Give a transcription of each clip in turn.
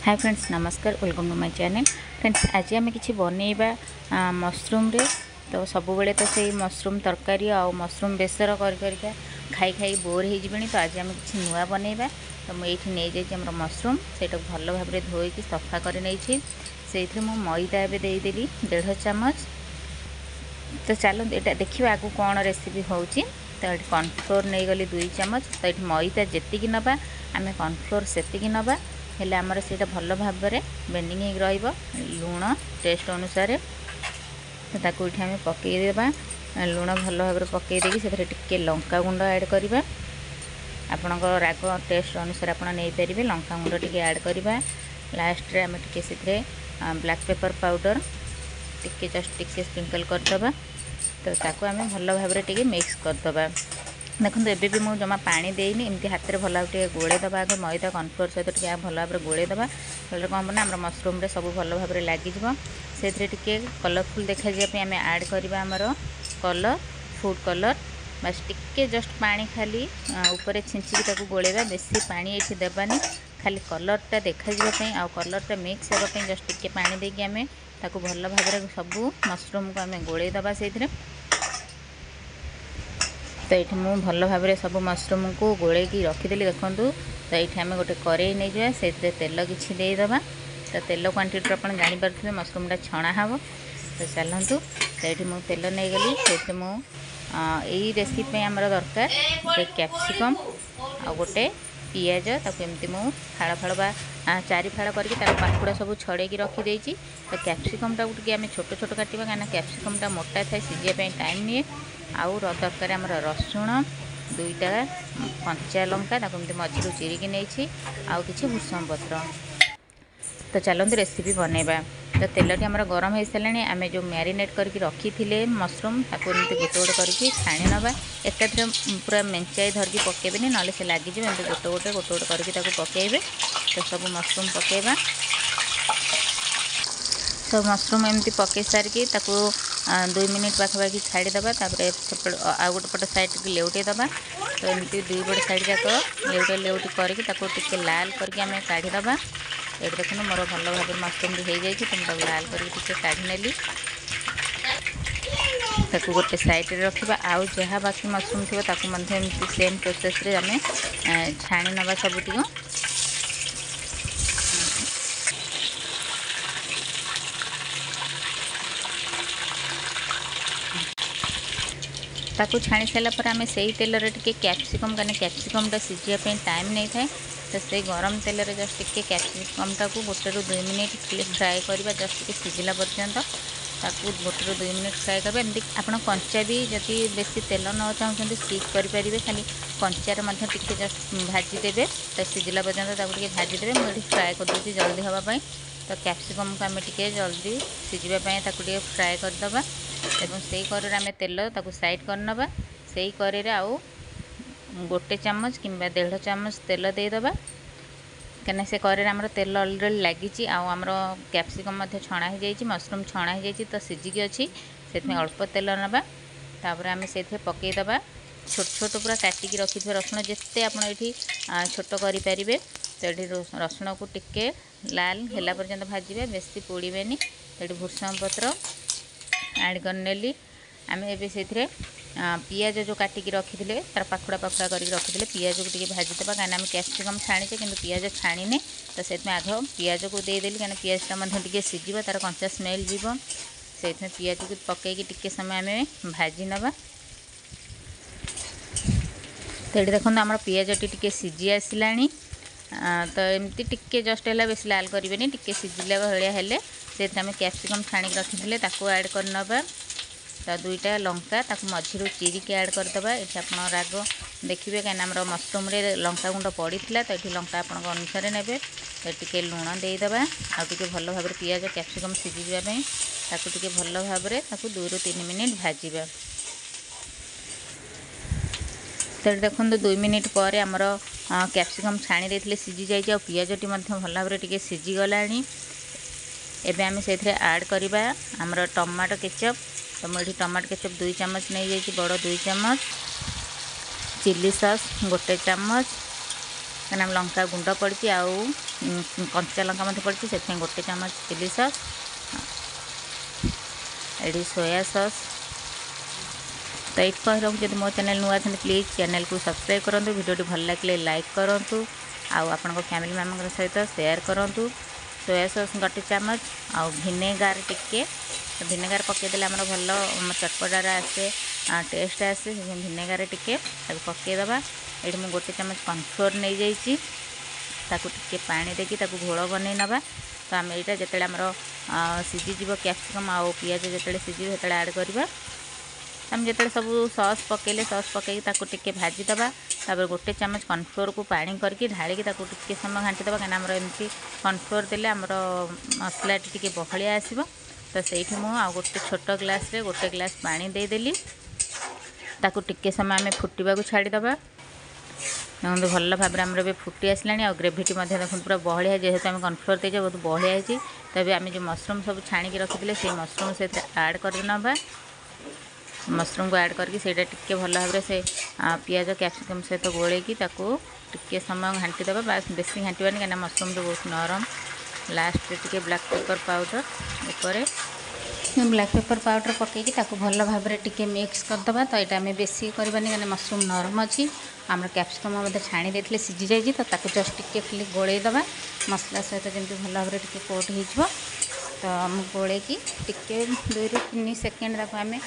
हाय friends, नमस्कार। Welcome to my channel. Friends, आज आम कि बनइबा मशरूम रे। तो सब बेले तो से मशरूम तरकारी आ मशरूम बेसर कर खाई खाई बोर हो। तो आज आम कि नुआ बनइबा। तो मुझे नहीं जाइए मशरूम से भल भाव में धोईकी सफा कर से मैदा एवं देदेली 1.5 चामच। तो चलो यहाँ देखिए आगू कौन रेसिपी हो। तो ये कॉर्नफ्लोर नहीं गली 2 चामच। तो ये मैदा जी नवा आम कॉर्नफ्लोर से नवा हेल्ले आमर से भल भाव में बेंडिंग लुण टेस्ट अनुसार। तो ताकू ये आम पकईदेवा लुण भल भाव में पकईदे से लंका गुंड ऐड करवा। आपण राग टेस्ट अनुसार आप नहीं पारे लंका गुंड टी ऐड करवा। लास्ट रे आम टे ब्लैक पेपर पाउडर टिके जस्ट टिके स्प्रिंकल करदे। तो ताकू आम भल भाव में मिक्स करदे। देखो एबे भी मुझे जमा पानी देनी एमती हाथ में भल भाव गोड़ेद। आगे मैदा कॉर्नफ्लोर सहित भल भाव में गोड़ेद कौन हम ना मशरूम सब भल भाव में लगे से कलरफुल देखा आम ऐड करवा आमर कलर फूड कलर। बस टिके जस्ट पानी खाली ऊपर छिंचिकी गोलेवा। बेसी पानी ये देवानी खाली कलरटा देखापी आ कलरटा मिक्स होगापी जस्ट टिके पानी देकी आम ताकू भल भाव में सबू मशरूम को आम गोलेदबा से। तो ये मुझे भल भाव में सब मशरूम को गोले रखीदेली। देखूँ तो ये आम गोटे कड़े नहीं जाए से तेल किसी देदेबा। तो तेल क्वांटिटी आप जापे मशरूमटा छणा हम। तो चलतु तो ये मुझे तेल नहीं गली से यही रेसिपी आमर दरकार गोटे कैप्सिकम आ गोटे पियाज ताकू एमती मु फाड़ फाड़ बा 4 फाड़ करके पाखुड़ा सब छड़े रखीदे। तो कैप्सिकम टाक आम छोट छोट काटा कहीं कैप्सिकमटा मोटा थाए सीझापी टाइम निए। आउ दरकार आमर रसुण 2टा कंचा लंका ताकू मझी चिरिकी नहीं आउ कि भूषम पत्र। तो चलते रेसिपी बनइबा। तो तेलटी आमर गरम हो सारे आम जो मैरिनेट करके रखी थे मशरूम ताकू एमती गोटे गोटे करके छाणी नवा। एकाथरे पूरा मेंचाई धरिकी पकेबेनी ना से लगे एमती गोटे गोटे गोटे गोटे करके पकेबे। तो सब मशरूम पकेबा। तो मशरूम एमती पकई सारिकी 2 मिनिट पाखापाखि छाड़ीदे। आउ गोटे पट साइड लेउटे दबा। तो एमती 2 पट साइड जाक लेउटे लेउटी करके लाल करके आम काढ़ीदबा। ये देखो मोर भल भाव में मशरूम भी हो जाए। तो लाल करके काढ़ी नेली ताकू गोटे साइड रे रखा। आउ जहाँ बाकी मशरूम थी ताकू सेम प्रोसेस रे आम छाणी नवा सबुटिक। ताकू छाणी सारापर आम से तेल रे कैप्सिकम कहीं कैप्सिकमटा सीझापी टाइम नहीं थाए। तो से गरम तेल रे जस्ट टिके कैप्सिकमटा को 1 ରୁ 2 मिनिट फ्राए करवा जस्ट टिके सीझिला पर्यंत। ताकू 1 ରୁ 2 मिनिट फ्राए करबे। एमती आप कंचा भी जदि बेसी तेल न चाहते स्किप करेंगे खाली कंचार टिके जस्ट भाजीदेवे। तो सीझिला पर्यंत ताकू भाजीदेवे। मुझे फ्राए करदे जल्दी हाँपाई। तो कैप्सिकम को आम टे जल्दी सीझापी ताकू फ्राए करदे। एवं से कड़े आम तेल ताकू साइड करनवा। से कड़े आउ 1 चामच कि 1.5 चामच तेल देदेबा कहीं से कड़े आमर तेल अलरेडी लगी। आमर कैप्सिकम छणा हो जाए मशरूम छणा हो जाए। तो सीझिकी अच्छी से अल्प तेल नवा। तापर आम से पकईदबा छोट छोट पूरा काटिकी रखी थे रसुण जिते आप छोट करें। तो ये रसुण को टिके लाल होला पर्यंत भाजबे बेसी पोड़ेनि। तो ये भूषण पत्र ऐड करनेली आम ए से पियाज जो काटिकी रखी थे तार पाखुड़ा पाखुड़ा करके रखी थे पियाज को टी भाजीदे कहीं आम कैप्सिकम छाणीचे कि पियाज छाणीने। तो से आग पियाज को देदेली कहीं पियाजटा टे सीझ तार कंचा स्मेल जीव से पियाज को पकईकी टिके समय आम भाजी नवा। तो ये देखो आम पियाज टी सीझी आसला। तो एमती टिके जस्ट है बेस लाल करेंगे टिके सीझिला भाया हेले से आम कैप्सिकम छाणी रखी थे ताकू ऐड करनवा। तो 2टा लंका ताकू मझी चिरिकी ऐड करदे। ये आप राग देखिए कहीं आम मशरूम रे लंका गुंड पड़ी था। तो ये लंका आप अनुसार ने टे लुण देदेबा आगे भल भाव में पियाज कैप्सिकम सीझापी ताकू भल भाव में 2 ରୁ 3 मिनिट भाजवा। तो देखो 2 मिनिट पर आमर कैप्सिकम छाणी देते सीझी जाए पियाजटी भल भाव में सीझीगला। एबे आम से ऐड करवा आमर टमाटो केचप। तो मुझे टमाटो केचप 2 चामच नहीं जाइए बड़ 2 चामच चिली सॉस 1 चामच କାରଣ ଲଙ୍କା ଗୁଣ୍ଡ ପଡ଼ିଛି ଆଉ କଞ୍ଚା ଲଙ୍କା ମଧ୍ୟ ପଡ଼ିଛି, ସେଥିପାଇଁ 1 ଚାମଚ ଚିଲି ସସ୍, ଏଠି ସୋୟା ସସ୍। ତ ଏଇଠି କହି ରଖୁ, ଯଦି ମୋ ଚ୍ୟାନେଲ୍ ନୂଆ ଅଛନ୍ତି ପ୍ଲିଜ୍ ଚ୍ୟାନେଲ୍କୁ ସବସ୍କ୍ରାଇବ୍ କରନ୍ତୁ, ଭିଡ଼ିଓଟି ଭଲ ଲାଗିଲେ ଲାଇକ୍ କରନ୍ତୁ ଆଉ ଆପଣଙ୍କ ଫ୍ୟାମିଲି ମେମ୍ବରଙ୍କ ସହିତ ସେୟାର କରନ୍ତୁ। ସୋୟା ସସ୍ 1 ଚାମଚ ଆଉ ଭିନେଗାର ଟିକେ, ଭିନେଗାର ପକାଇଦେଲେ ଆମର ଭଲ ଚଟପଟାର ଆସେ, ଟେଷ୍ଟ ଆସେ, ଭିନେଗାର ଟିକେ ତାକୁ ପକାଇଦେବା। ଏଇଠି ମୁଁ 1 ଚାମଚ କର୍ଣ୍ଣଫ୍ଲୋର୍ ନେଇଯାଇଛି, ତାକୁ ଟିକେ ପାଣି ଦେଇକି ତାକୁ ଘୋଳ ବନେଇ ନେବା। ତ ଆମେ ଏଇଟା ଯେତେବେଳେ ଆମର ସିଝିଯିବ କ୍ୟାପ୍ସିକମ୍ ଆଉ ପିଆଜ ଯେତେବେଳେ ସିଝିବ ସେତେବେଳେ ଆଡ଼୍ କରିବା। ଆମେ ଯେତେବେଳେ ସବୁ ସସ୍ ପକାଇଲେ ସସ୍ ପକାଇକି ତାକୁ ଟିକେ ଭାଜିଦେବା। ତାପରେ 1 ଚାମଚ କର୍ଣ୍ଣଫ୍ଲୋର୍କୁ ପାଣି କରିକି ଢାଳିକି ତାକୁ ଟିକେ ସମୟ ଘାଣ୍ଟିଦେବା, କାହିଁକିନା ଆମର ଏମିତି କର୍ଣ୍ଣଫ୍ଲୋର୍ ଦେଲେ ଆମର ମସଲାଟି ଟିକେ ବହଳିଆ ଆସିବ। ତ ସେଇଠି ମୁଁ ଆଉ ଗୋଟେ ଛୋଟ ଗ୍ଲାସ୍ରେ 1 ଗ୍ଲାସ୍ ପାଣି ଦେଇଦେଲି, ତାକୁ ଟିକେ ସମୟ ଆମେ ଫୁଟିବାକୁ ଛାଡ଼ିଦେବା। ଦେଖନ୍ତୁ ଭଲ ଭାବରେ ଆମର ଏବେ ଫୁଟି ଆସିଲାଣି ଆଉ ଗ୍ରେଭିଟି ମଧ୍ୟ ଦେଖନ୍ତୁ ପୁରା ବହଳିଆ, ଯେହେତୁ ଆମେ କର୍ଣ୍ଣଫ୍ଲୋର୍ ଦେଇଛେ ବହୁତ ବହଳିଆ ହେଇଛି। ତେବେ ଆମେ ଯେଉଁ ମସରୁମ୍ ସବୁ ଛାଣିକି ରଖିଥିଲେ ସେଇ ମସରୁମ୍ ସେଥିରେ ଆଡ଼୍ କରିନେବା। ମସରୁମ୍କୁ ଆଡ଼୍ କରିକି ସେଇଟା ଟିକେ ଭଲ ଭାବରେ ସେ ପିଆଜ କ୍ୟାପ୍ସିକମ୍ ସହିତ ଗୋଳେଇକି ତାକୁ ଟିକେ ସମୟ ଘାଣ୍ଟି ଦେବା, ବେଶୀ ଘାଣ୍ଟିବାନି କାହିଁକିନା ମସରୁମ୍ଟା ବହୁତ ନରମ। ଲାଷ୍ଟରେ ଟିକେ ବ୍ଲାକ୍ ପେପର୍ ପାଉଡ଼ର ଉପରେ, ବ୍ଲାକ୍ ପେପର୍ ପାଉଡ଼ର ପକାଇକି ତାକୁ ଭଲ ଭାବରେ ଟିକେ ମିକ୍ସ କରିଦେବା। ତ ଏଇଟା ଆମେ ବେଶୀ କରିବାନି କାହିଁକିନା ମସରୁମ୍ ନରମ ଅଛି, ଆମର କ୍ୟାପ୍ସିକମ୍ ମଧ୍ୟ ଛାଣି ଦେଇଥିଲେ ସିଝି ଯାଇଛି। ତ ତାକୁ ଜଷ୍ଟ ଟିକେ ଖାଲି ଗୋଳେଇ ଦେବା ମସଲା ସହିତ, ଯେମିତି ଭଲ ଭାବରେ ଟିକେ କୋଟ୍ ହେଇଯିବ। ତ ମୁଁ ଗୋଳେଇକି ଟିକେ 2 ରୁ 3 ସେକେଣ୍ଡ ତାକୁ ଆମେ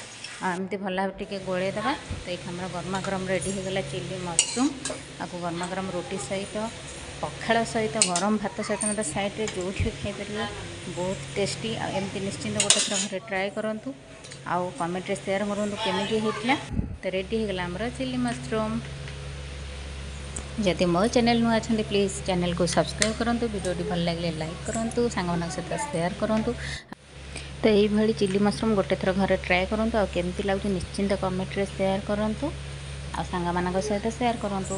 ଏମିତି ଭଲ ଭାବରେ ଟିକେ ଗୋଳେଇ ଦେବା। ତ ଏଇଠି ଆମର ଗରମା ଗରମ ରେଡ଼ି ହୋଇଗଲା ଚିଲି ମସରୁମ୍। ତାକୁ ଗରମା ଗରମ ରୁଟି ସହିତ, ପଖାଳ ସହିତ, ଗରମ ଭାତ ସହିତ ମଧ୍ୟ ସାଇଡ଼୍ରେ ଯେଉଁଠି ବି ଖାଇପାରିବେ, ବହୁତ ଟେଷ୍ଟି। ଆଉ ଏମିତି ନିଶ୍ଚିନ୍ତ 1 ଥର ଘରେ ଟ୍ରାଏ କରନ୍ତୁ ଆଉ କମେଣ୍ଟରେ ସେୟାର କରନ୍ତୁ କେମିତି ହେଇଥିଲା। ତ ରେଡ଼ି ହୋଇଗଲା ଆମର ଚିଲି ମସରୁମ୍। ଯଦି ମୋ ଚ୍ୟାନେଲ୍ ନୂଆ ଅଛନ୍ତି ପ୍ଲିଜ୍ ଚ୍ୟାନେଲ୍କୁ ସବସ୍କ୍ରାଇବ୍ କରନ୍ତୁ, ଭିଡ଼ିଓଟି ଭଲ ଲାଗିଲେ ଲାଇକ୍ କରନ୍ତୁ, ସାଙ୍ଗମାନଙ୍କ ସହିତ ସେୟାର କରନ୍ତୁ। ତ এইଭଳି ଚିଲି ମସରୁମ୍ 1 ଥର ଘରେ ଟ୍ରାଏ କରନ୍ତୁ ଆଉ କେମିତି ଲାଗୁଛି ନିଶ୍ଚିନ୍ତ କମେଣ୍ଟରେ ସେୟାର କରନ୍ତୁ ଆଉ ସାଙ୍ଗମାନଙ୍କ ସହିତ ସେୟାର କରନ୍ତୁ।